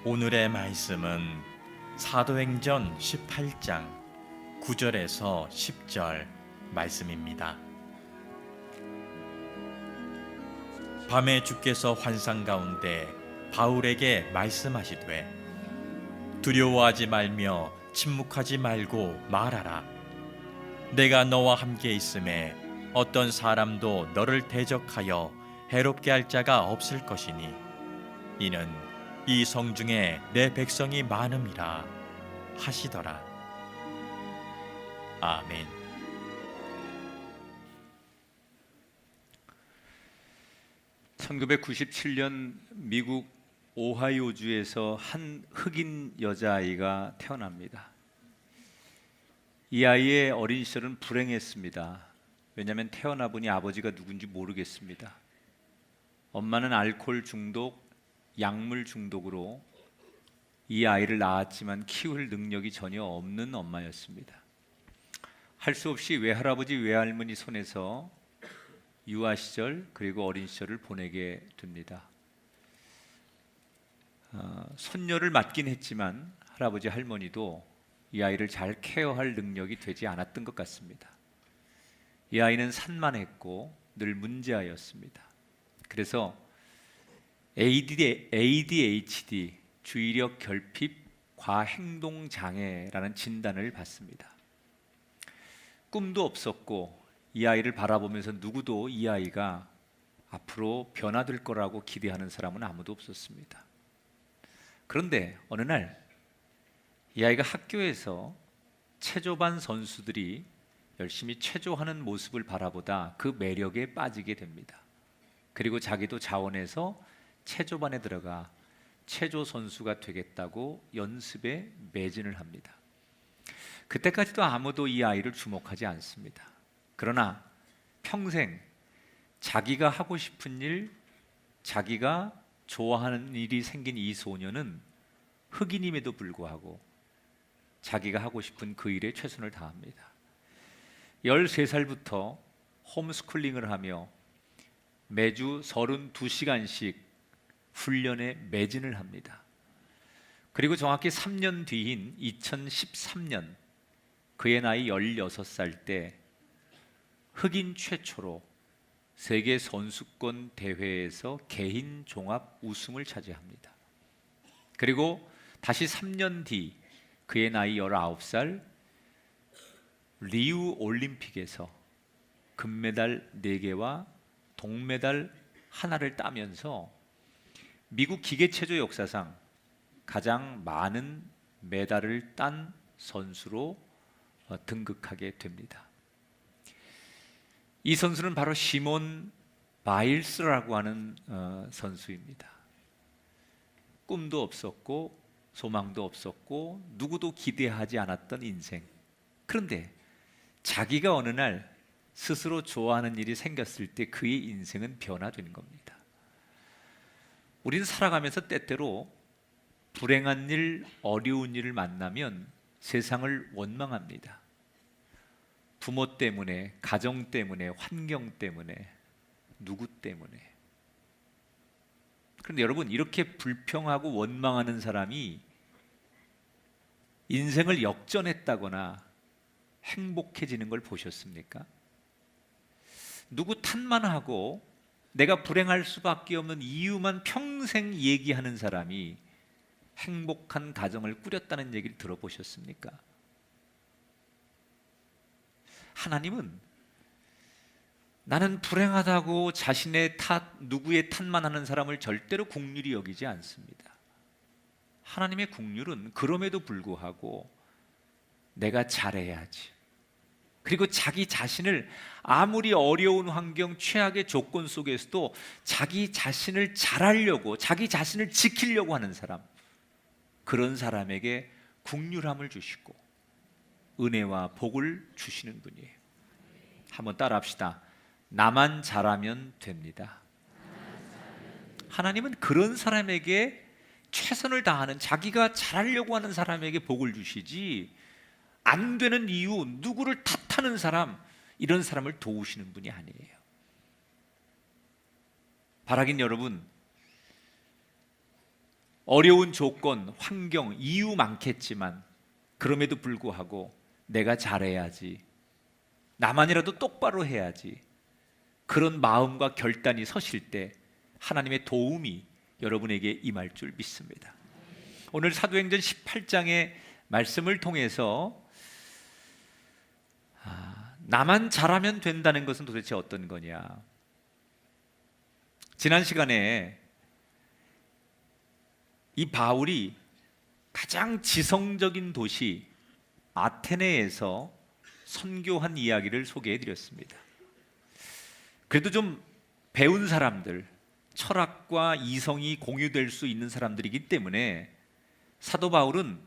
오늘의 말씀은 사도행전 18장 9절에서 10절 말씀입니다. 밤에 주께서 환상 가운데 바울에게 말씀하시되 두려워하지 말며 침묵하지 말고 말하라. 내가 너와 함께 있음에 어떤 사람도 너를 대적하여 해롭게 할 자가 없을 것이니 이는 이 성중에 내 백성이 많음이라 하시더라. 아멘. (1997년) 미국 오하이오주에서 한 흑인 여자아이가 태어납니다. 이 아이의 어린 시절은 불행했습니다. 왜냐하면 태어나 보니 아버지가 누군지 모르겠습니다. 엄마는 알코올 중독, 약물 중독으로 이 아이를 낳았지만 키울 능력이 전혀 없는 엄마였습니다. 할 수 없이 외할아버지 외할머니 손에서 유아 시절 그리고 어린 시절을 보내게 됩니다. 손녀를 맡긴 했지만 할아버지 할머니도 이 아이를 잘 케어할 능력이 되지 않았던 것 같습니다. 이 아이는 산만했고 늘 문제아였습니다. 그래서 ADHD, 주의력 결핍 과행동 장애라는 진단을 받습니다. 꿈도 없었고 이 아이를 바라보면서 누구도 이 아이가 앞으로 변화될 거라고 기대하는 사람은 아무도 없었습니다. 그런데 어느 날 이 아이가 학교에서 체조반 선수들이 열심히 체조하는 모습을 바라보다 그 매력에 빠지게 됩니다. 그리고 자기도 자원해서 체조반에 들어가 체조 선수가 되겠다고 연습에 매진을 합니다. 그때까지도 아무도 이 아이를 주목하지 않습니다. 그러나 평생 자기가 하고 싶은 일, 자기가 좋아하는 일이 생긴 이 소녀는 흑인임에도 불구하고 자기가 하고 싶은 그 일에 최선을 다합니다. 13살부터 홈스쿨링을 하며 매주 32시간씩 훈련에 매진을 합니다. 그리고 정확히 3년 뒤인 2013년 그의 나이 16살 때 흑인 최초로 세계 선수권 대회에서 개인 종합 우승을 차지합니다. 그리고 다시 3년 뒤 그의 나이 19살 리우 올림픽에서 금메달 4개와 동메달 하나를 따면서 미국 기계체조 역사상 가장 많은 메달을 딴 선수로 등극하게 됩니다. 이 선수는 바로 시몬 바일스라고 하는 선수입니다. 꿈도 없었고 소망도 없었고 누구도 기대하지 않았던 인생. 그런데 자기가 어느 날 스스로 좋아하는 일이 생겼을 때 그의 인생은 변화되는 겁니다. 우리는 살아가면서 때때로 불행한 일, 어려운 일을 만나면 세상을 원망합니다. 부모 때문에, 가정 때문에, 환경 때문에, 누구 때문에. 그런데 여러분, 이렇게 불평하고 원망하는 사람이 인생을 역전했다거나 행복해지는 걸 보셨습니까? 누구 탓만 하고 내가 불행할 수밖에 없는 이유만 평생 얘기하는 사람이 행복한 가정을 꾸렸다는 얘기를 들어보셨습니까? 하나님은 나는 불행하다고 자신의 탓, 누구의 탓만 하는 사람을 절대로 긍휼히 여기지 않습니다. 하나님의 긍휼은 그럼에도 불구하고 내가 잘해야지, 그리고 자기 자신을 아무리 어려운 환경, 최악의 조건 속에서도 자기 자신을 잘하려고, 자기 자신을 지키려고 하는 사람, 그런 사람에게 긍휼함을 주시고 은혜와 복을 주시는 분이에요. 한번 따라합시다. 나만 잘하면 됩니다. 하나님은 그런 사람에게 최선을 다하는, 자기가 잘하려고 하는 사람에게 복을 주시지, 안 되는 이유, 누구를 탓하는 사람, 이런 사람을 도우시는 분이 아니에요. 바라긴 여러분, 어려운 조건, 환경, 이유 많겠지만 그럼에도 불구하고 내가 잘해야지, 나만이라도 똑바로 해야지, 그런 마음과 결단이 서실 때 하나님의 도움이 여러분에게 임할 줄 믿습니다. 오늘 사도행전 18장의 말씀을 통해서 나만 잘하면 된다는 것은 도대체 어떤 거냐? 지난 시간에 이 바울이 가장 지성적인 도시 아테네에서 선교한 이야기를 소개해 드렸습니다. 그래도 좀 배운 사람들, 철학과 이성이 공유될 수 있는 사람들이기 때문에 사도 바울은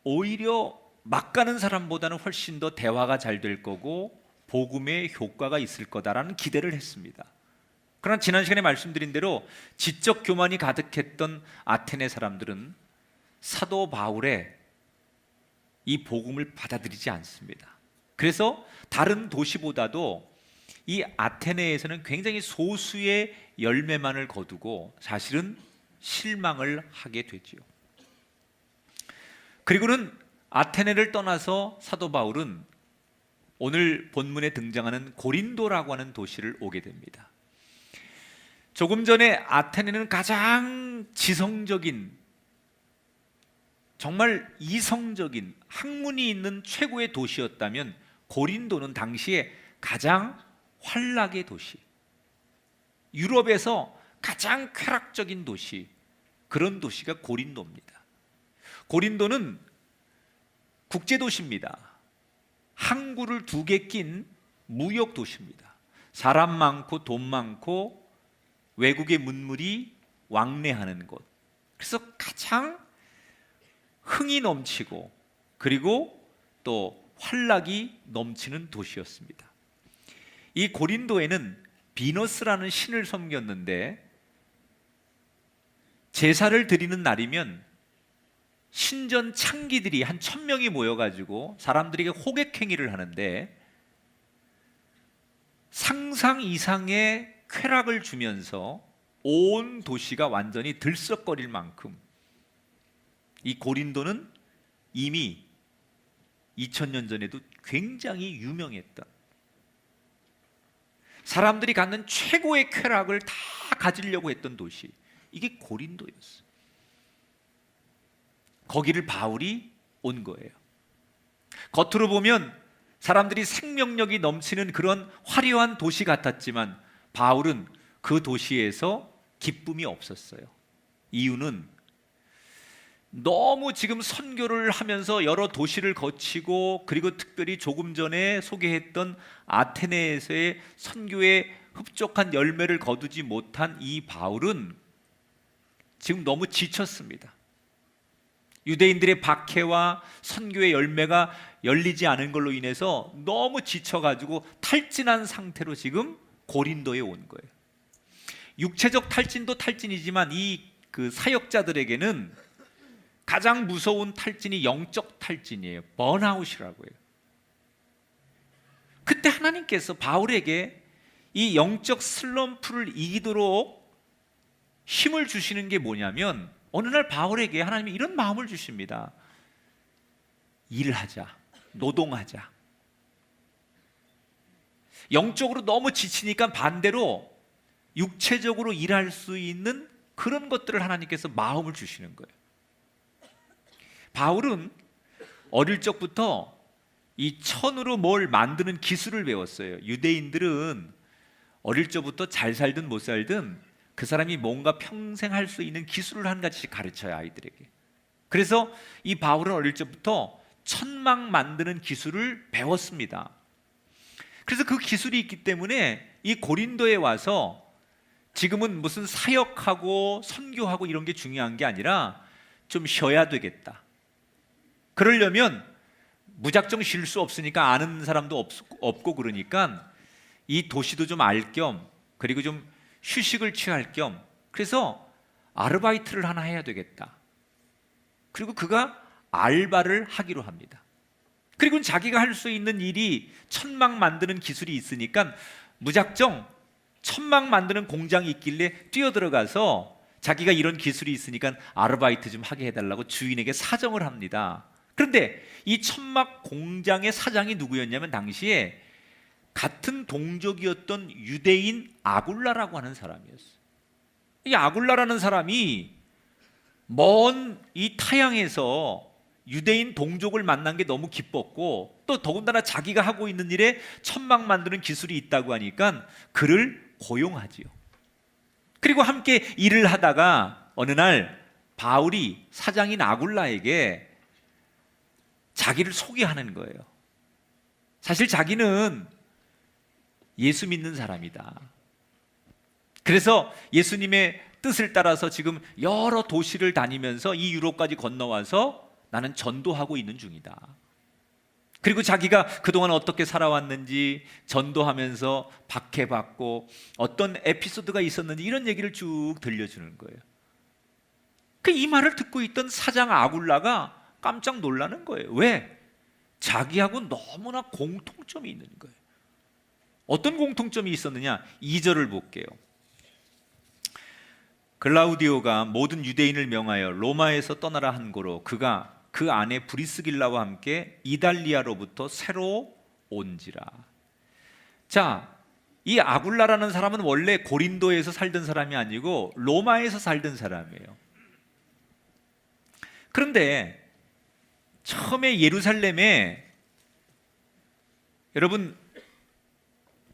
오히려 막 가는 사람보다는 훨씬 더 대화가 잘 될 거고 복음의 효과가 있을 거다라는 기대를 했습니다. 그러나 지난 시간에 말씀드린 대로 지적 교만이 가득했던 아테네 사람들은 사도 바울의 이 복음을 받아들이지 않습니다. 그래서 다른 도시보다도 이 아테네에서는 굉장히 소수의 열매만을 거두고 사실은 실망을 하게 되지요. 그리고는 아테네를 떠나서 사도 바울은 오늘 본문에 등장하는 고린도라고 하는 도시를 오게 됩니다. 조금 전에 아테네는 가장 지성적인, 정말 이성적인, 학문이 있는 최고의 도시였다면 고린도는 당시에 가장 환락의 도시, 유럽에서 가장 쾌락적인 도시, 그런 도시가 고린도입니다. 고린도는 국제도시입니다. 항구를 2개 낀 무역도시입니다. 사람 많고 돈 많고 외국의 문물이 왕래하는 곳, 그래서 가장 흥이 넘치고 그리고 또 환락이 넘치는 도시였습니다. 이 고린도에는 비너스라는 신을 섬겼는데 제사를 드리는 날이면 신전 창기들이 한 1000명이 모여가지고 사람들에게 호객행위를 하는데 상상 이상의 쾌락을 주면서 온 도시가 완전히 들썩거릴 만큼 이 고린도는 이미 2000년 전에도 굉장히 유명했던, 사람들이 갖는 최고의 쾌락을 다 가지려고 했던 도시, 이게 고린도였어요. 거기를 바울이 온 거예요. 겉으로 보면 사람들이 생명력이 넘치는 그런 화려한 도시 같았지만 바울은 그 도시에서 기쁨이 없었어요. 이유는 너무 지금 선교를 하면서 여러 도시를 거치고 그리고 특별히 조금 전에 소개했던 아테네에서의 선교에 흡족한 열매를 거두지 못한 이 바울은 지금 너무 지쳤습니다. 유대인들의 박해와 선교의 열매가 열리지 않은 걸로 인해서 너무 지쳐가지고 탈진한 상태로 지금 고린도에 온 거예요. 육체적 탈진도 탈진이지만 이 그 사역자들에게는 가장 무서운 탈진이 영적 탈진이에요. 번아웃이라고 해요. 그때 하나님께서 바울에게 이 영적 슬럼프를 이기도록 힘을 주시는 게 뭐냐면 어느 날 바울에게 하나님이 이런 마음을 주십니다. 일하자, 노동하자. 영적으로 너무 지치니까 반대로 육체적으로 일할 수 있는 그런 것들을 하나님께서 마음을 주시는 거예요. 바울은 어릴 적부터 이 천으로 뭘 만드는 기술을 배웠어요. 유대인들은 어릴 적부터 잘 살든 못 살든 그 사람이 뭔가 평생 할 수 있는 기술을 한 가지씩 가르쳐요, 아이들에게. 그래서 이 바울은 어릴 적부터 천막 만드는 기술을 배웠습니다. 그래서 그 기술이 있기 때문에 이 고린도에 와서 지금은 무슨 사역하고 선교하고 이런 게 중요한 게 아니라 좀 쉬어야 되겠다. 그러려면 무작정 쉴 수 없으니까 아는 사람도 없고 그러니까 이 도시도 좀 알 겸 그리고 좀 휴식을 취할 겸 그래서 아르바이트를 하나 해야 되겠다. 그리고 그가 알바를 하기로 합니다. 그리고 자기가 할 수 있는 일이 천막 만드는 기술이 있으니까 무작정 천막 만드는 공장이 있길래 뛰어들어가서 자기가 이런 기술이 있으니까 아르바이트 좀 하게 해달라고 주인에게 사정을 합니다. 그런데 이 천막 공장의 사장이 누구였냐면 당시에 같은 동족이었던 유대인 아굴라라고 하는 사람이었어요. 이 아굴라라는 사람이 먼 이 타양에서 유대인 동족을 만난 게 너무 기뻤고 또 더군다나 자기가 하고 있는 일에 천막 만드는 기술이 있다고 하니까 그를 고용하지요. 그리고 함께 일을 하다가 어느 날 바울이 사장인 아굴라에게 자기를 소개하는 거예요. 사실 자기는 예수 믿는 사람이다. 그래서 예수님의 뜻을 따라서 지금 여러 도시를 다니면서 이 유로까지 건너와서 나는 전도하고 있는 중이다. 그리고 자기가 그동안 어떻게 살아왔는지, 전도하면서 박해받고 어떤 에피소드가 있었는지 이런 얘기를 쭉 들려주는 거예요. 이 말을 듣고 있던 사장 아굴라가 깜짝 놀라는 거예요. 왜? 자기하고 너무나 공통점이 있는 거예요. 어떤 공통점이 있었느냐? 2절을 볼게요. 글라우디오가 모든 유대인을 명하여 로마에서 떠나라 한 고로 그가 그 아내 브리스길라와 함께 이달리아로부터 새로 온지라. 자, 이 아굴라라는 사람은 원래 고린도에서 살던 사람이 아니고 로마에서 살던 사람이에요. 그런데 처음에 예루살렘에 여러분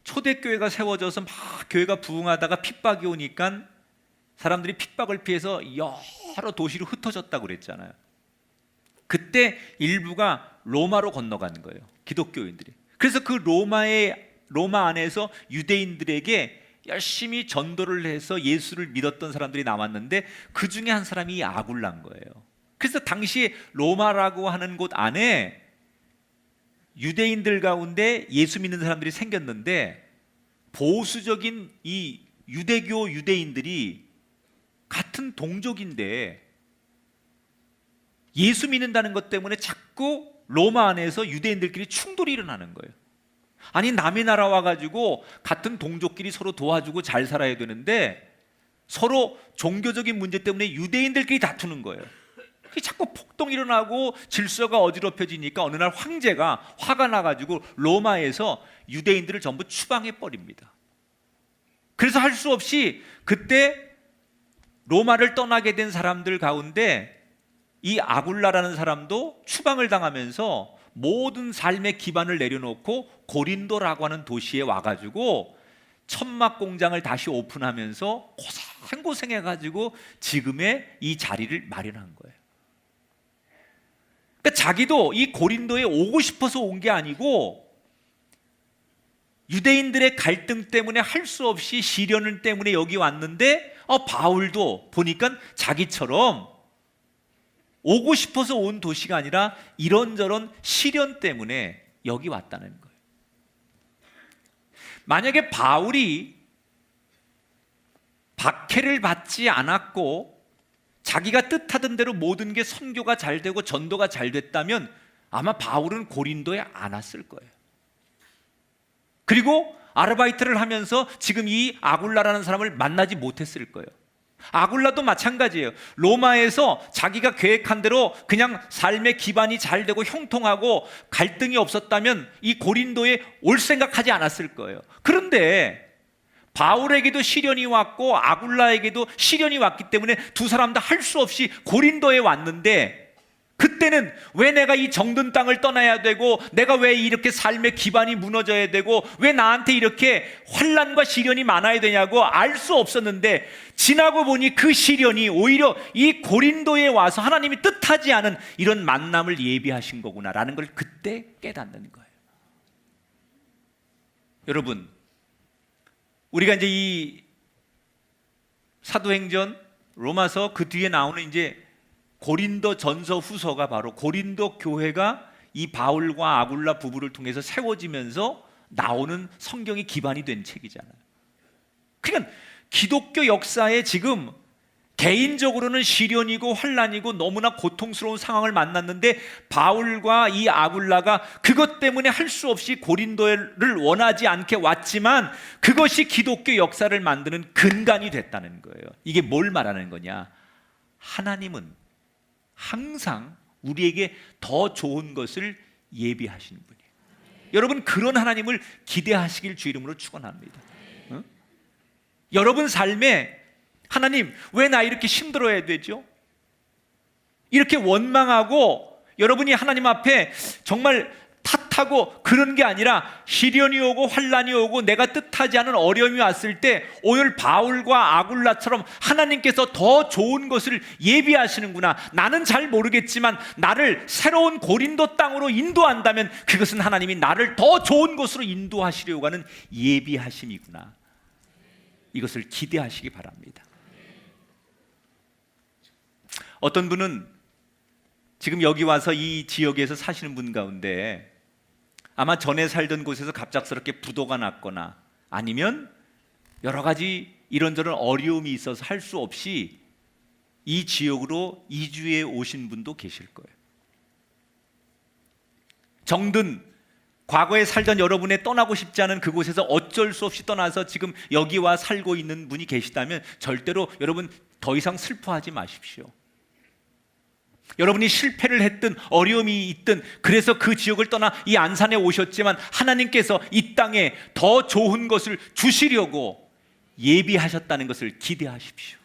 초대교회가 세워져서 막 교회가 부흥하다가 핍박이 오니까 사람들이 핍박을 피해서 여러 도시로 흩어졌다고 그랬잖아요. 그때 일부가 로마로 건너가는 거예요. 기독교인들이. 그래서 그 로마 안에서 유대인들에게 열심히 전도를 해서 예수를 믿었던 사람들이 남았는데 그 중에 한 사람이 아굴라인 거예요. 그래서 당시 로마라고 하는 곳 안에 유대인들 가운데 예수 믿는 사람들이 생겼는데 보수적인 이 유대교 유대인들이 같은 동족인데 예수 믿는다는 것 때문에 자꾸 로마 안에서 유대인들끼리 충돌이 일어나는 거예요. 아니 남의 나라 와가지고 같은 동족끼리 서로 도와주고 잘 살아야 되는데 서로 종교적인 문제 때문에 유대인들끼리 다투는 거예요. 자꾸 폭동이 일어나고 질서가 어지럽혀지니까 어느 날 황제가 화가 나가지고 로마에서 유대인들을 전부 추방해 버립니다. 그래서 할 수 없이 그때 로마를 떠나게 된 사람들 가운데 이 아굴라라는 사람도 추방을 당하면서 모든 삶의 기반을 내려놓고 고린도라고 하는 도시에 와가지고 천막 공장을 다시 오픈하면서 고생해가지고 지금의 이 자리를 마련한 거예요. 그러니까 자기도 이 고린도에 오고 싶어서 온 게 아니고 유대인들의 갈등 때문에 할 수 없이 시련 때문에 여기 왔는데 바울도 보니까 자기처럼 오고 싶어서 온 도시가 아니라 이런저런 시련 때문에 여기 왔다는 거예요. 만약에 바울이 박해를 받지 않았고 자기가 뜻하던 대로 모든 게 선교가 잘 되고 전도가 잘 됐다면 아마 바울은 고린도에 안 왔을 거예요. 그리고 아르바이트를 하면서 지금 이 아굴라라는 사람을 만나지 못했을 거예요. 아굴라도 마찬가지예요. 로마에서 자기가 계획한 대로 그냥 삶의 기반이 잘 되고 형통하고 갈등이 없었다면 이 고린도에 올 생각하지 않았을 거예요. 그런데 바울에게도 시련이 왔고 아굴라에게도 시련이 왔기 때문에 두 사람 다 할 수 없이 고린도에 왔는데 그때는 왜 내가 이 정든 땅을 떠나야 되고 내가 왜 이렇게 삶의 기반이 무너져야 되고 왜 나한테 이렇게 환난과 시련이 많아야 되냐고 알 수 없었는데 지나고 보니 그 시련이 오히려 이 고린도에 와서 하나님이 뜻하지 않은 이런 만남을 예비하신 거구나라는 걸 그때 깨닫는 거예요. 여러분, 우리가 이제 이 사도행전 로마서 그 뒤에 나오는 이제 고린도 전서 후서가 바로 고린도 교회가 이 바울과 아굴라 부부를 통해서 세워지면서 나오는 성경이 기반이 된 책이잖아요. 그러니까 기독교 역사에 지금 개인적으로는 시련이고 환난이고 너무나 고통스러운 상황을 만났는데 바울과 이 아굴라가 그것 때문에 할 수 없이 고린도를 원하지 않게 왔지만 그것이 기독교 역사를 만드는 근간이 됐다는 거예요. 이게 뭘 말하는 거냐? 하나님은 항상 우리에게 더 좋은 것을 예비하시는 분이에요. 여러분, 그런 하나님을 기대하시길 주 이름으로 축원합니다. 여러분 삶에 하나님, 왜 나 이렇게 힘들어야 되죠? 이렇게 원망하고 여러분이 하나님 앞에 정말 탓하고 그런 게 아니라 시련이 오고 환난이 오고 내가 뜻하지 않은 어려움이 왔을 때 오늘 바울과 아굴라처럼 하나님께서 더 좋은 것을 예비하시는구나. 나는 잘 모르겠지만 나를 새로운 고린도 땅으로 인도한다면 그것은 하나님이 나를 더 좋은 곳으로 인도하시려고 하는 예비하심이구나. 이것을 기대하시기 바랍니다. 어떤 분은 지금 여기 와서 이 지역에서 사시는 분 가운데 아마 전에 살던 곳에서 갑작스럽게 부도가 났거나 아니면 여러 가지 이런저런 어려움이 있어서 할 수 없이 이 지역으로 이주해 오신 분도 계실 거예요. 정든 과거에 살던 여러분의 떠나고 싶지 않은 그곳에서 어쩔 수 없이 떠나서 지금 여기 와 살고 있는 분이 계시다면 절대로 여러분 더 이상 슬퍼하지 마십시오. 여러분이 실패를 했든 어려움이 있든 그래서 그 지역을 떠나 이 안산에 오셨지만 하나님께서 이 땅에 더 좋은 것을 주시려고 예비하셨다는 것을 기대하십시오.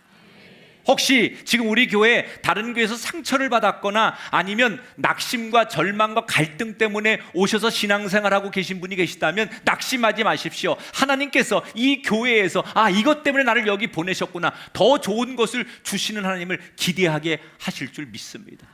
혹시 지금 우리 교회 다른 교회에서 상처를 받았거나 아니면 낙심과 절망과 갈등 때문에 오셔서 신앙생활하고 계신 분이 계시다면 낙심하지 마십시오. 하나님께서 이 교회에서 이것 때문에 나를 여기 보내셨구나, 더 좋은 것을 주시는 하나님을 기대하게 하실 줄 믿습니다.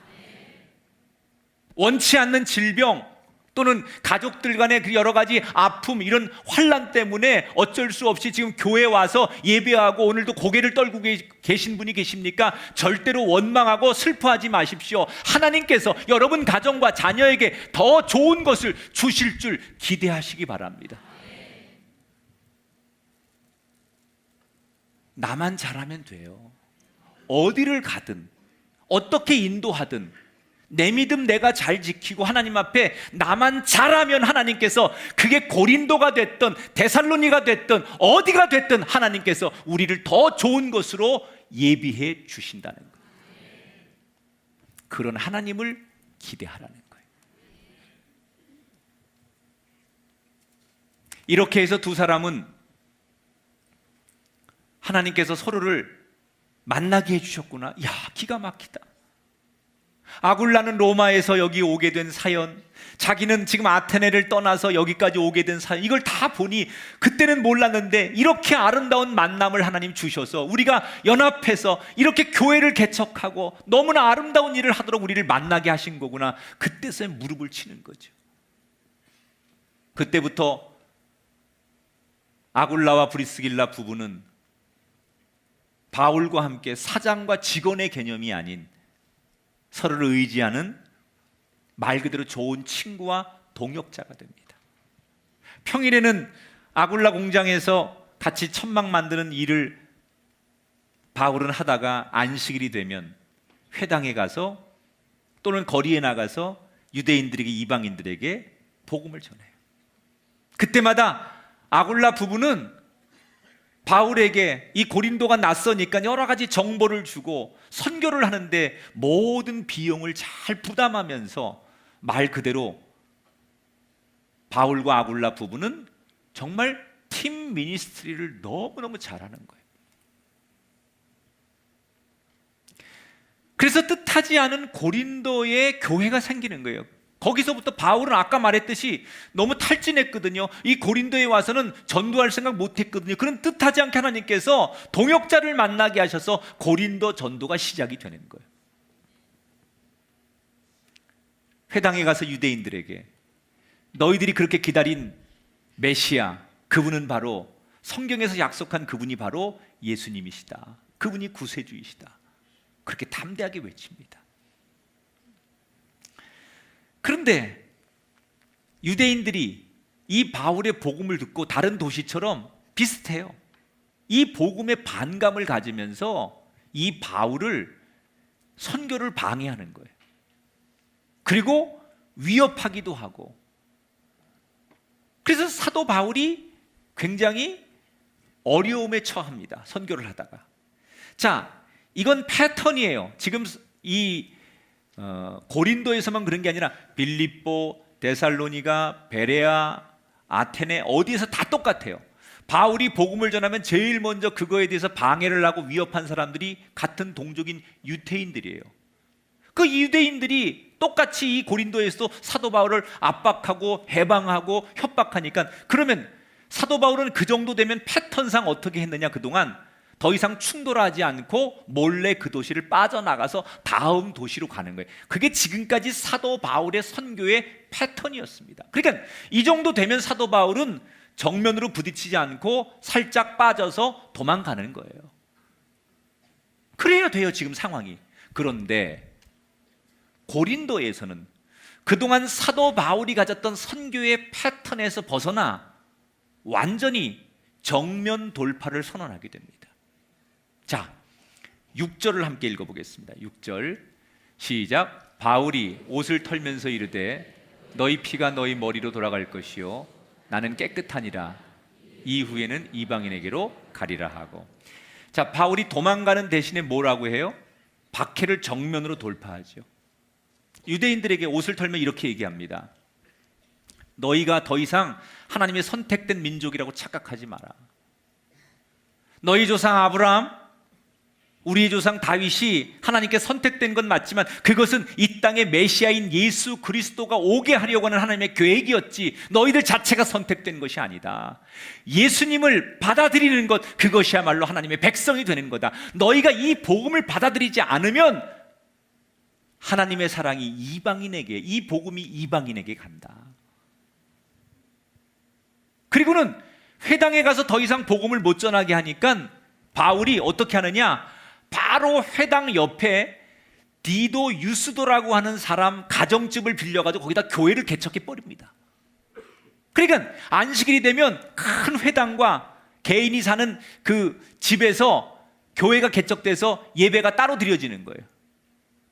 원치 않는 질병 또는 가족들 간의 그 여러 가지 아픔, 이런 환난 때문에 어쩔 수 없이 지금 교회에 와서 예배하고 오늘도 고개를 떨고 계신 분이 계십니까? 절대로 원망하고 슬퍼하지 마십시오. 하나님께서 여러분 가정과 자녀에게 더 좋은 것을 주실 줄 기대하시기 바랍니다. 나만 잘하면 돼요. 어디를 가든 어떻게 인도하든 내 믿음 내가 잘 지키고 하나님 앞에 나만 잘하면 하나님께서 그게 고린도가 됐든 데살로니가 됐든 어디가 됐든 하나님께서 우리를 더 좋은 것으로 예비해 주신다는 거예요. 그런 하나님을 기대하라는 거예요. 이렇게 해서 두 사람은 하나님께서 서로를 만나게 해주셨구나. 야, 기가 막히다. 아굴라는 로마에서 여기 오게 된 사연, 자기는 지금 아테네를 떠나서 여기까지 오게 된 사연, 이걸 다 보니 그때는 몰랐는데 이렇게 아름다운 만남을 하나님 주셔서 우리가 연합해서 이렇게 교회를 개척하고 너무나 아름다운 일을 하도록 우리를 만나게 하신 거구나. 그때서야 무릎을 치는 거죠. 그때부터 아굴라와 브리스길라 부부는 바울과 함께 사장과 직원의 개념이 아닌 서로를 의지하는 말 그대로 좋은 친구와 동역자가 됩니다. 평일에는 아굴라 공장에서 같이 천막 만드는 일을 바울은 하다가 안식일이 되면 회당에 가서 또는 거리에 나가서 유대인들에게, 이방인들에게 복음을 전해요. 그때마다 아굴라 부부는 바울에게 이 고린도가 낯서니까 여러 가지 정보를 주고 선교를 하는데 모든 비용을 잘 부담하면서 말 그대로 바울과 아굴라 부부는 정말 팀 미니스트리를 너무너무 잘하는 거예요. 그래서 뜻하지 않은 고린도에 교회가 생기는 거예요. 거기서부터 바울은 아까 말했듯이 너무 탈진했거든요. 이 고린도에 와서는 전도할 생각 못했거든요. 그런 뜻하지 않게 하나님께서 동역자를 만나게 하셔서 고린도 전도가 시작이 되는 거예요. 회당에 가서 유대인들에게 너희들이 그렇게 기다린 메시아, 그분은 바로 성경에서 약속한 그분이 바로 예수님이시다. 그분이 구세주이시다. 그렇게 담대하게 외칩니다. 그런데 유대인들이 이 바울의 복음을 듣고 다른 도시처럼 비슷해요. 이 복음에 반감을 가지면서 이 바울을 선교를 방해하는 거예요. 그리고 위협하기도 하고. 그래서 사도 바울이 굉장히 어려움에 처합니다. 선교를 하다가. 자, 이건 패턴이에요. 지금 이 고린도에서만 그런 게 아니라 빌립보, 데살로니가, 베레아, 아테네 어디에서 다 똑같아요. 바울이 복음을 전하면 제일 먼저 그거에 대해서 방해를 하고 위협한 사람들이 같은 동족인 유대인들이에요. 그 유대인들이 똑같이 이 고린도에서도 사도 바울을 압박하고 해방하고 협박하니까, 그러면 사도 바울은 그 정도 되면 패턴상 어떻게 했느냐, 그동안 더 이상 충돌하지 않고 몰래 그 도시를 빠져나가서 다음 도시로 가는 거예요. 그게 지금까지 사도 바울의 선교의 패턴이었습니다. 그러니까 이 정도 되면 사도 바울은 정면으로 부딪히지 않고 살짝 빠져서 도망가는 거예요. 그래야 돼요, 지금 상황이. 그런데 고린도에서는 그동안 사도 바울이 가졌던 선교의 패턴에서 벗어나 완전히 정면 돌파를 선언하게 됩니다. 자, 6절을 함께 읽어보겠습니다. 6절 시작. 바울이 옷을 털면서 이르되 너희 피가 너희 머리로 돌아갈 것이요 나는 깨끗하니라. 이후에는 이방인에게로 가리라 하고. 자, 바울이 도망가는 대신에 뭐라고 해요? 박해를 정면으로 돌파하죠. 유대인들에게 옷을 털면 이렇게 얘기합니다. 너희가 더 이상 하나님의 선택된 민족이라고 착각하지 마라. 너희 조상 아브라함, 우리의 조상 다윗이 하나님께 선택된 건 맞지만 그것은 이 땅에 메시아인 예수 그리스도가 오게 하려고 하는 하나님의 계획이었지, 너희들 자체가 선택된 것이 아니다. 예수님을 받아들이는 것, 그것이야말로 하나님의 백성이 되는 거다. 너희가 이 복음을 받아들이지 않으면 하나님의 사랑이 이방인에게, 이 복음이 이방인에게 간다. 그리고는 회당에 가서 더 이상 복음을 못 전하게 하니까 바울이 어떻게 하느냐, 바로 회당 옆에 디도 유스도라고 하는 사람 가정집을 빌려가지고 거기다 교회를 개척해 버립니다. 그러니까 안식일이 되면 큰 회당과 개인이 사는 그 집에서 교회가 개척돼서 예배가 따로 드려지는 거예요.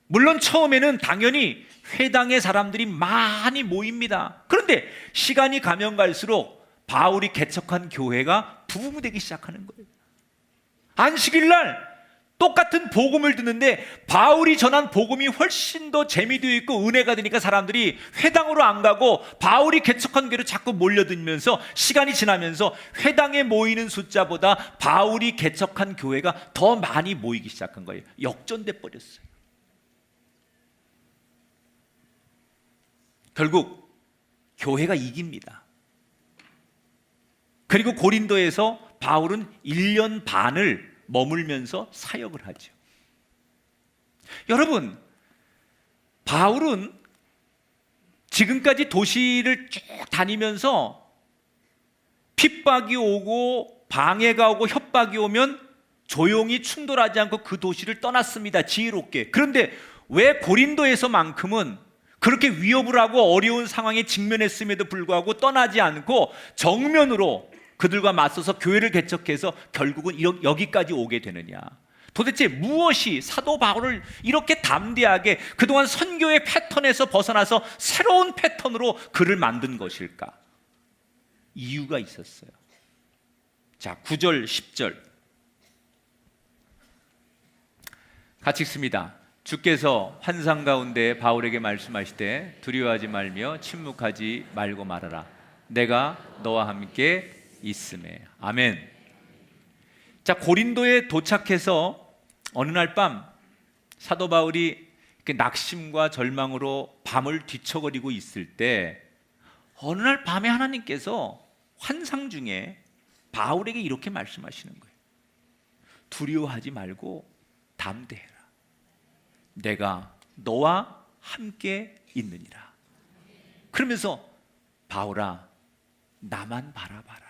물론 처음에는 당연히 회당의 사람들이 많이 모입니다. 그런데 시간이 가면 갈수록 바울이 개척한 교회가 부흥되기 시작하는 거예요. 안식일 날 똑같은 복음을 듣는데 바울이 전한 복음이 훨씬 더 재미도 있고 은혜가 되니까 사람들이 회당으로 안 가고 바울이 개척한 교회로 자꾸 몰려들면서 시간이 지나면서 회당에 모이는 숫자보다 바울이 개척한 교회가 더 많이 모이기 시작한 거예요. 역전돼 버렸어요. 결국 교회가 이깁니다. 그리고 고린도에서 바울은 1년 반을 머물면서 사역을 하죠. 여러분, 바울은 지금까지 도시를 쭉 다니면서 핍박이 오고 방해가 오고 협박이 오면 조용히 충돌하지 않고 그 도시를 떠났습니다. 지혜롭게. 그런데 왜 고린도에서만큼은 그렇게 위협을 하고 어려운 상황에 직면했음에도 불구하고 떠나지 않고 정면으로 그들과 맞서서 교회를 개척해서 결국은 여기까지 오게 되느냐? 도대체 무엇이 사도 바울을 이렇게 담대하게 그동안 선교의 패턴에서 벗어나서 새로운 패턴으로 그를 만든 것일까? 이유가 있었어요. 자, 9절, 10절 같이 읽습니다. 주께서 환상 가운데 바울에게 말씀하시되 두려워하지 말며 침묵하지 말고 말하라. 내가 너와 함께 있음에. 아멘. 자, 고린도에 도착해서 어느 날 밤 사도 바울이 낙심과 절망으로 밤을 뒤척거리고 있을 때 어느 날 밤에 하나님께서 환상 중에 바울에게 이렇게 말씀하시는 거예요. 두려워하지 말고 담대해라. 내가 너와 함께 있느니라. 그러면서 바울아, 나만 바라봐라.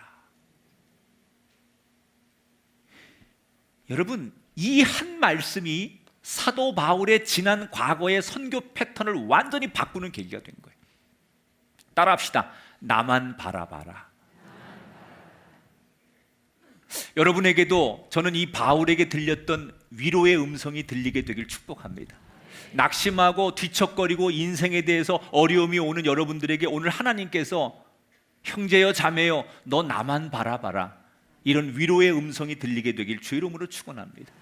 여러분, 이 한 말씀이 사도 바울의 지난 과거의 선교 패턴을 완전히 바꾸는 계기가 된 거예요. 따라합시다. 나만 바라봐라. 여러분에게도 저는 이 바울에게 들렸던 위로의 음성이 들리게 되길 축복합니다. 낙심하고 뒤척거리고 인생에 대해서 어려움이 오는 여러분들에게 오늘 하나님께서 형제여 자매여 너 나만 바라봐라, 이런 위로의 음성이 들리게 되길 주 이름으로 축원합니다.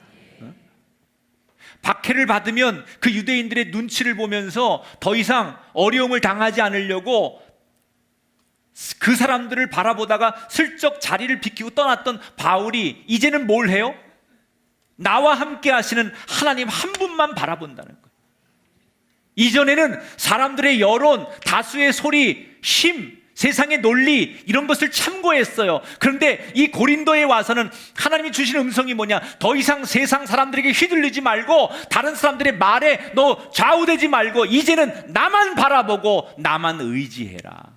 박해를 받으면 그 유대인들의 눈치를 보면서 더 이상 어려움을 당하지 않으려고 그 사람들을 바라보다가 슬쩍 자리를 비키고 떠났던 바울이 이제는 뭘 해요? 나와 함께 하시는 하나님 한 분만 바라본다는 거예요. 이전에는 사람들의 여론, 다수의 소리, 힘, 세상의 논리 이런 것을 참고했어요. 그런데 이 고린도에 와서는 하나님이 주신 음성이 뭐냐? 더 이상 세상 사람들에게 휘둘리지 말고 다른 사람들의 말에 너 좌우되지 말고 이제는 나만 바라보고 나만 의지해라.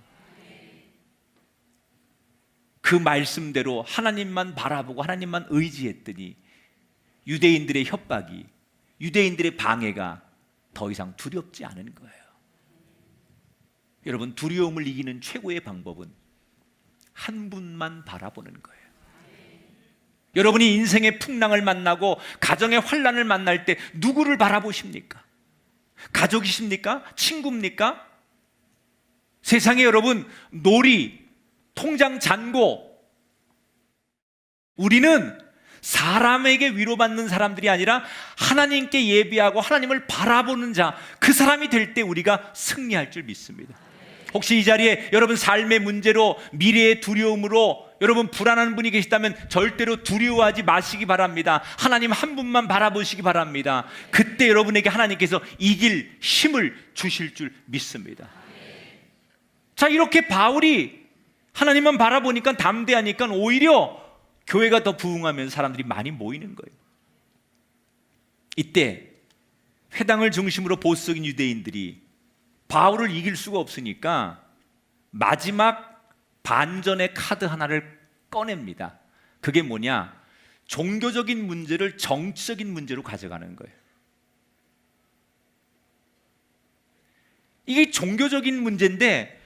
그 말씀대로 하나님만 바라보고 하나님만 의지했더니 유대인들의 협박이, 유대인들의 방해가 더 이상 두렵지 않은 거예요. 여러분, 두려움을 이기는 최고의 방법은 한 분만 바라보는 거예요. 여러분이 인생의 풍랑을 만나고 가정의 환난을 만날 때 누구를 바라보십니까? 가족이십니까? 친구입니까? 세상에 여러분 놀이, 통장 잔고, 우리는 사람에게 위로받는 사람들이 아니라 하나님께 예비하고 하나님을 바라보는 자, 그 사람이 될 때 우리가 승리할 줄 믿습니다. 혹시 이 자리에 여러분 삶의 문제로, 미래의 두려움으로 여러분 불안한 분이 계시다면 절대로 두려워하지 마시기 바랍니다. 하나님 한 분만 바라보시기 바랍니다. 그때 여러분에게 하나님께서 이길 힘을 주실 줄 믿습니다. 자, 이렇게 바울이 하나님만 바라보니까, 담대하니까 오히려 교회가 더 부흥하면서 사람들이 많이 모이는 거예요. 이때 회당을 중심으로 보수적인 유대인들이 바울을 이길 수가 없으니까 마지막 반전의 카드 하나를 꺼냅니다. 그게 뭐냐? 종교적인 문제를 정치적인 문제로 가져가는 거예요. 이게 종교적인 문제인데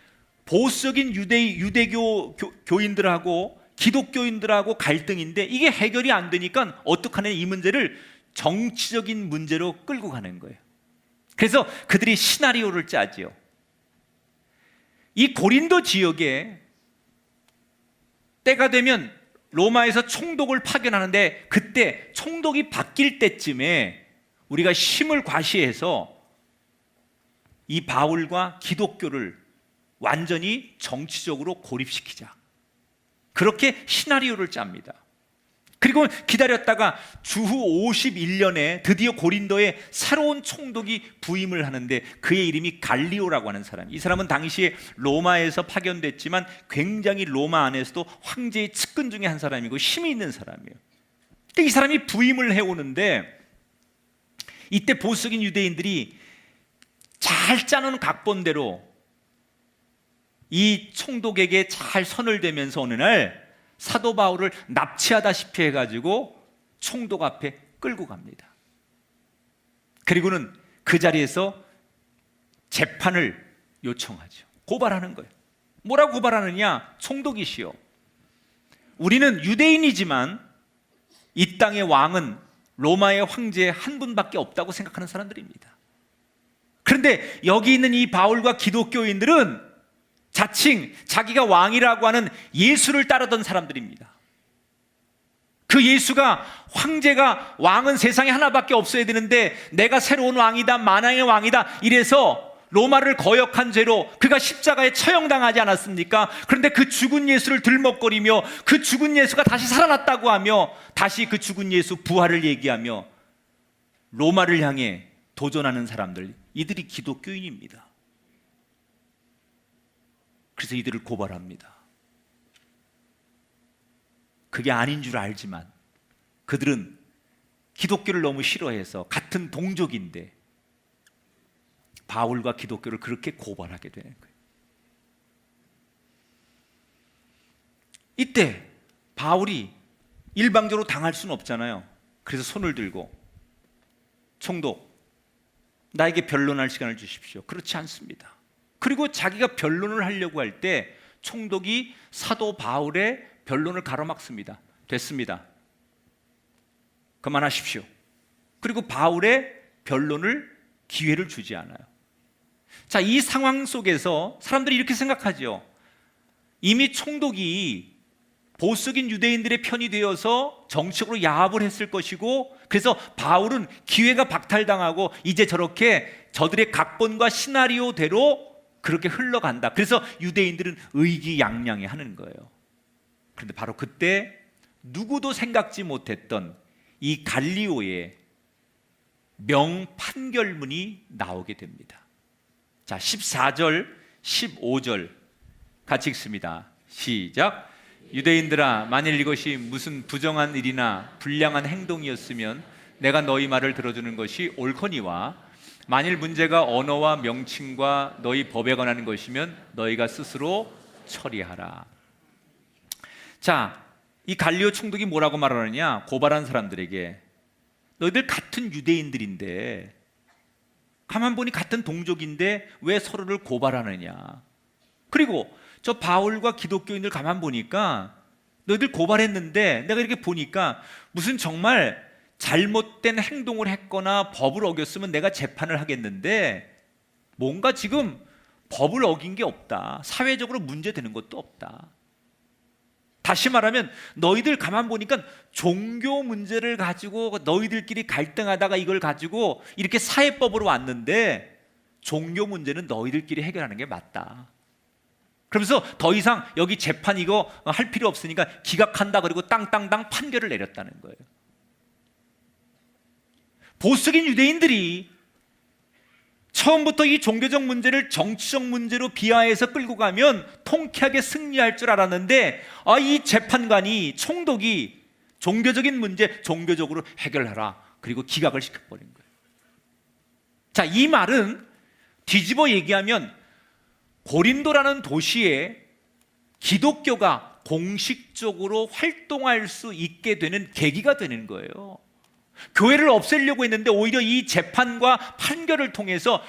보수적인 유대교 교인들하고 기독교인들하고 갈등인데 이게 해결이 안 되니까 어떡하냐, 이 문제를 정치적인 문제로 끌고 가는 거예요. 그래서 그들이 시나리오를 짜지요. 이 고린도 지역에 때가 되면 로마에서 총독을 파견하는데 그때 총독이 바뀔 때쯤에 우리가 힘을 과시해서 이 바울과 기독교를 완전히 정치적으로 고립시키자, 그렇게 시나리오를 짭니다. 그리고 기다렸다가 주후 51년에 드디어 고린도에 새로운 총독이 부임을 하는데 그의 이름이 갈리오라고 하는 사람. 이 사람은 당시에 로마에서 파견됐지만 굉장히 로마 안에서도 황제의 측근 중에 한 사람이고 힘이 있는 사람이에요. 이 사람이 부임을 해오는데 이때 보수적인 유대인들이 잘 짜놓은 각본대로 이 총독에게 잘 선을 대면서 어느 날 사도 바울을 납치하다시피 해가지고 총독 앞에 끌고 갑니다. 그리고는 그 자리에서 재판을 요청하죠. 고발하는 거예요. 뭐라고 고발하느냐? 총독이시여, 우리는 유대인이지만 이 땅의 왕은 로마의 황제 한 분밖에 없다고 생각하는 사람들입니다. 그런데 여기 있는 이 바울과 기독교인들은 자칭 자기가 왕이라고 하는 예수를 따르던 사람들입니다. 그 예수가, 황제가, 왕은 세상에 하나밖에 없어야 되는데 내가 새로운 왕이다, 만왕의 왕이다 이래서 로마를 거역한 죄로 그가 십자가에 처형당하지 않았습니까? 그런데 그 죽은 예수를 들먹거리며 그 죽은 예수가 다시 살아났다고 하며 다시 그 죽은 예수 부활을 얘기하며 로마를 향해 도전하는 사람들, 이들이 기독교인입니다. 그래서 이들을 고발합니다. 그게 아닌 줄 알지만 그들은 기독교를 너무 싫어해서 같은 동족인데 바울과 기독교를 그렇게 고발하게 되는 거예요. 이때 바울이 일방적으로 당할 수는 없잖아요. 그래서 손을 들고 총독, 나에게 변론할 시간을 주십시오. 그렇지 않습니다. 그리고 자기가 변론을 하려고 할 때 총독이 사도 바울의 변론을 가로막습니다. 됐습니다. 그만하십시오. 그리고 바울의 변론을 기회를 주지 않아요. 자, 이 상황 속에서 사람들이 이렇게 생각하죠. 이미 총독이 보수적인 유대인들의 편이 되어서 정치적으로 야합을 했을 것이고, 그래서 바울은 기회가 박탈당하고 이제 저렇게 저들의 각본과 시나리오대로 그렇게 흘러간다. 그래서 유대인들은 의기양양해 하는 거예요. 그런데 바로 그때 누구도 생각지 못했던 이 갈리오의 명판결문이 나오게 됩니다. 자, 14절, 15절 같이 읽습니다. 시작. 유대인들아, 만일 이것이 무슨 부정한 일이나 불량한 행동이었으면 내가 너희 말을 들어주는 것이 옳거니와, 만일 문제가 언어와 명칭과 너희 법에 관한 것이면 너희가 스스로 처리하라. 자, 이 갈리오 총독이 뭐라고 말하느냐? 고발한 사람들에게, 너희들 같은 유대인들인데, 가만 보니 같은 동족인데 왜 서로를 고발하느냐? 그리고 저 바울과 기독교인들 가만 보니까 너희들 고발했는데 내가 이렇게 보니까 무슨 정말 잘못된 행동을 했거나 법을 어겼으면 내가 재판을 하겠는데 뭔가 지금 법을 어긴 게 없다. 사회적으로 문제되는 것도 없다. 다시 말하면 너희들 가만 보니까 종교 문제를 가지고 너희들끼리 갈등하다가 이걸 가지고 이렇게 사회법으로 왔는데 종교 문제는 너희들끼리 해결하는 게 맞다. 그러면서 더 이상 여기 재판 이거 할 필요 없으니까 기각한다, 그리고 땅땅땅 판결을 내렸다는 거예요. 보수적인 유대인들이 처음부터 이 종교적 문제를 정치적 문제로 비하해서 끌고 가면 통쾌하게 승리할 줄 알았는데, 이 재판관이, 총독이 종교적인 문제 종교적으로 해결하라, 그리고 기각을 시켜버린 거예요. 자, 이 말은 뒤집어 얘기하면 고린도라는 도시에 기독교가 공식적으로 활동할 수 있게 되는 계기가 되는 거예요. 교회를 없애려고 했는데 오히려 이 재판과 판결을 통해서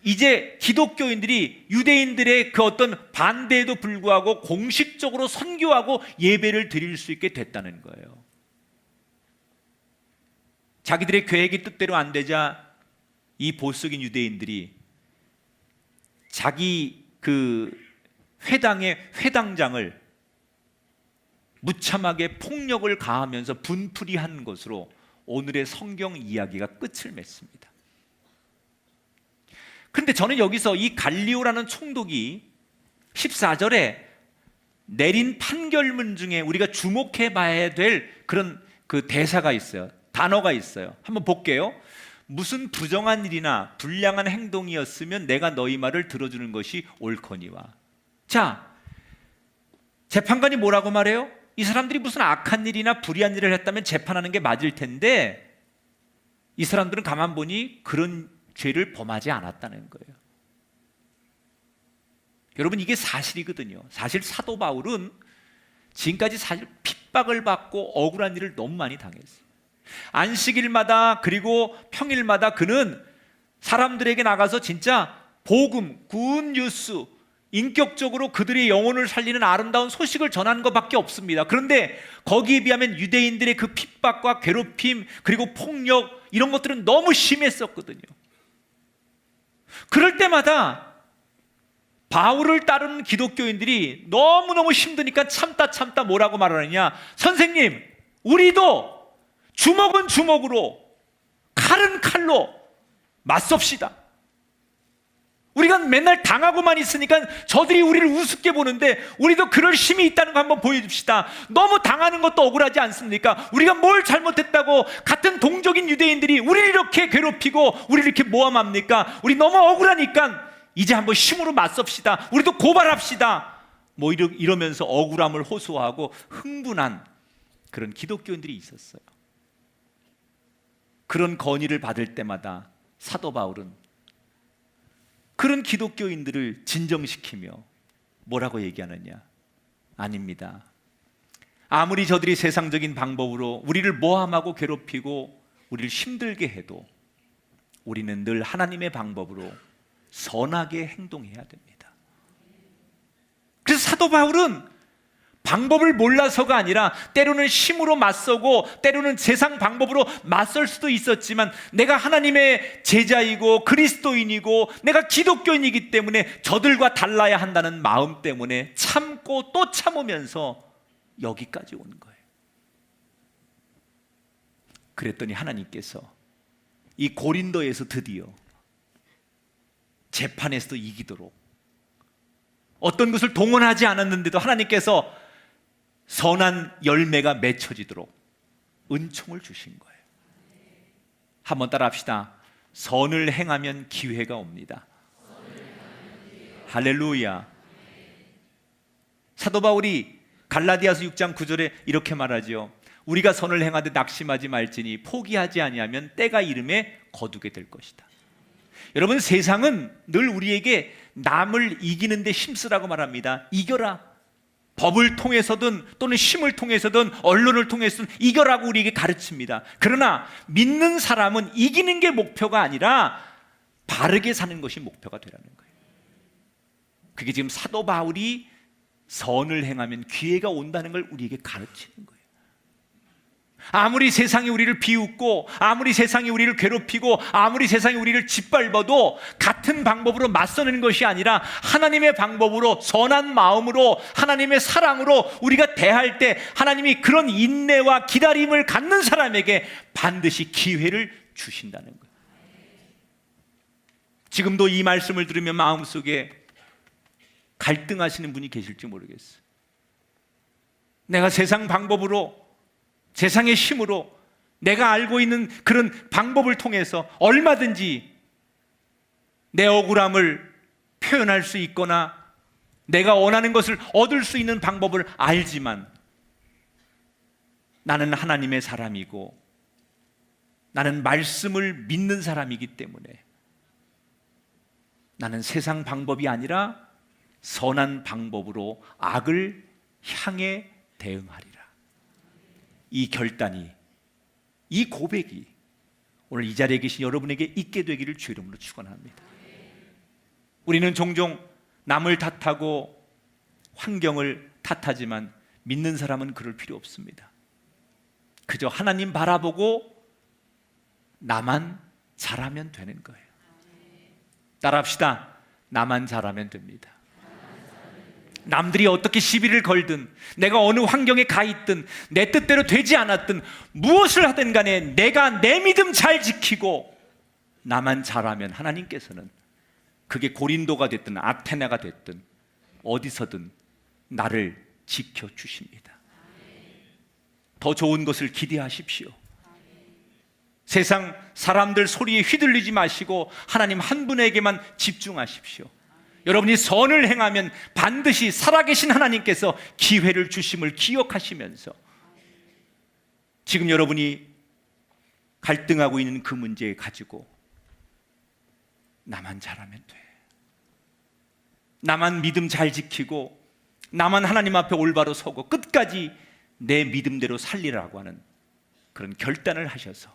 이제 기독교인들이 유대인들의 그 어떤 반대에도 불구하고 공식적으로 선교하고 예배를 드릴 수 있게 됐다는 거예요. 자기들의 계획이 뜻대로 안 되자 이 보수적인 유대인들이 자기 그 회당의 회당장을 무참하게 폭력을 가하면서 분풀이한 것으로 오늘의 성경 이야기가 끝을 맺습니다. 그런데 저는 여기서 이 갈리오라는 총독이 14절에 내린 판결문 중에 우리가 주목해 봐야 될 그런 그 대사가 있어요. 단어가 있어요. 한번 볼게요. 무슨 부정한 일이나 불량한 행동이었으면 내가 너희 말을 들어주는 것이 옳거니와. 자, 재판관이 뭐라고 말해요? 이 사람들이 무슨 악한 일이나 불의한 일을 했다면 재판하는 게 맞을 텐데 이 사람들은 가만 보니 그런 죄를 범하지 않았다는 거예요. 여러분, 이게 사실이거든요. 사실 사도 바울은 지금까지 사실 핍박을 받고 억울한 일을 너무 많이 당했어요. 안식일마다 그리고 평일마다 그는 사람들에게 나가서 진짜 복음, 굿 뉴스, 인격적으로 그들의 영혼을 살리는 아름다운 소식을 전하는 것밖에 없습니다. 그런데 거기에 비하면 유대인들의 그 핍박과 괴롭힘 그리고 폭력 이런 것들은 너무 심했었거든요. 그럴 때마다 바울을 따르는 기독교인들이 너무너무 힘드니까 참다 뭐라고 말하느냐? 선생님, 우리도 주먹은 주먹으로, 칼은 칼로 맞섭시다. 우리가 맨날 당하고만 있으니까 저들이 우리를 우습게 보는데 우리도 그럴 힘이 있다는 거 한번 보여줍시다. 너무 당하는 것도 억울하지 않습니까? 우리가 뭘 잘못했다고 같은 동족인 유대인들이 우리를 이렇게 괴롭히고 우리를 이렇게 모함합니까? 우리 너무 억울하니까 이제 한번 힘으로 맞섭시다. 우리도 고발합시다. 뭐 이러면서 억울함을 호소하고 흥분한 그런 기독교인들이 있었어요. 그런 건의를 받을 때마다 사도 바울은 그런 기독교인들을 진정시키며 뭐라고 얘기하느냐? 아닙니다. 아무리 저들이 세상적인 방법으로 우리를 모함하고 괴롭히고 우리를 힘들게 해도 우리는 늘 하나님의 방법으로 선하게 행동해야 됩니다. 그래서 사도 바울은 방법을 몰라서가 아니라 때로는 힘으로 맞서고 때로는 세상 방법으로 맞설 수도 있었지만 내가 하나님의 제자이고 그리스도인이고 내가 기독교인이기 때문에 저들과 달라야 한다는 마음 때문에 참고 또 참으면서 여기까지 온 거예요. 그랬더니 하나님께서 이 고린도에서 드디어 재판에서도 이기도록, 어떤 것을 동원하지 않았는데도 하나님께서 선한 열매가 맺혀지도록 은총을 주신 거예요. 한번 따라 합시다. 선을 행하면 기회가 옵니다. 할렐루야. 사도 바울이 갈라디아서 6장 9절에 이렇게 말하죠. 우리가 선을 행하되 낙심하지 말지니 포기하지 아니하면 때가 이름에 거두게 될 것이다. 여러분, 세상은 늘 우리에게 남을 이기는 데 힘쓰라고 말합니다. 이겨라. 법을 통해서든 또는 힘을 통해서든 언론을 통해서든 이겨라고 우리에게 가르칩니다. 그러나 믿는 사람은 이기는 게 목표가 아니라 바르게 사는 것이 목표가 되라는 거예요. 그게 지금 사도 바울이 선을 행하면 기회가 온다는 걸 우리에게 가르치는 거예요. 아무리 세상이 우리를 비웃고 아무리 세상이 우리를 괴롭히고 아무리 세상이 우리를 짓밟아도 같은 방법으로 맞서는 것이 아니라 하나님의 방법으로 선한 마음으로 하나님의 사랑으로 우리가 대할 때 하나님이 그런 인내와 기다림을 갖는 사람에게 반드시 기회를 주신다는 거예요. 지금도 이 말씀을 들으면 마음속에 갈등하시는 분이 계실지 모르겠어요. 내가 세상 방법으로, 세상의 힘으로, 내가 알고 있는 그런 방법을 통해서 얼마든지 내 억울함을 표현할 수 있거나 내가 원하는 것을 얻을 수 있는 방법을 알지만 나는 하나님의 사람이고 나는 말씀을 믿는 사람이기 때문에 나는 세상 방법이 아니라 선한 방법으로 악을 향해 대응하리라. 이 결단이, 이 고백이 오늘 이 자리에 계신 여러분에게 있게 되기를 주 이름으로 축원합니다. 우리는 종종 남을 탓하고 환경을 탓하지만 믿는 사람은 그럴 필요 없습니다. 그저 하나님 바라보고 나만 잘하면 되는 거예요. 따라합시다. 나만 잘하면 됩니다. 남들이 어떻게 시비를 걸든 내가 어느 환경에 가 있든 내 뜻대로 되지 않았든 무엇을 하든 간에 내가 내 믿음 잘 지키고 나만 잘하면 하나님께서는 그게 고린도가 됐든 아테네가 됐든 어디서든 나를 지켜주십니다. 더 좋은 것을 기대하십시오. 세상 사람들 소리에 휘둘리지 마시고 하나님 한 분에게만 집중하십시오. 여러분이 선을 행하면 반드시 살아계신 하나님께서 기회를 주심을 기억하시면서 지금 여러분이 갈등하고 있는 그 문제 가지고 나만 잘하면 돼, 나만 믿음 잘 지키고 나만 하나님 앞에 올바로 서고 끝까지 내 믿음대로 살리라고 하는 그런 결단을 하셔서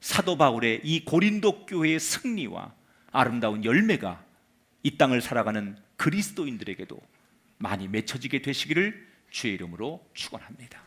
사도 바울의 이 고린도 교회의 승리와 아름다운 열매가 이 땅을 살아가는 그리스도인들에게도 많이 맺혀지게 되시기를 주의 이름으로 축원합니다.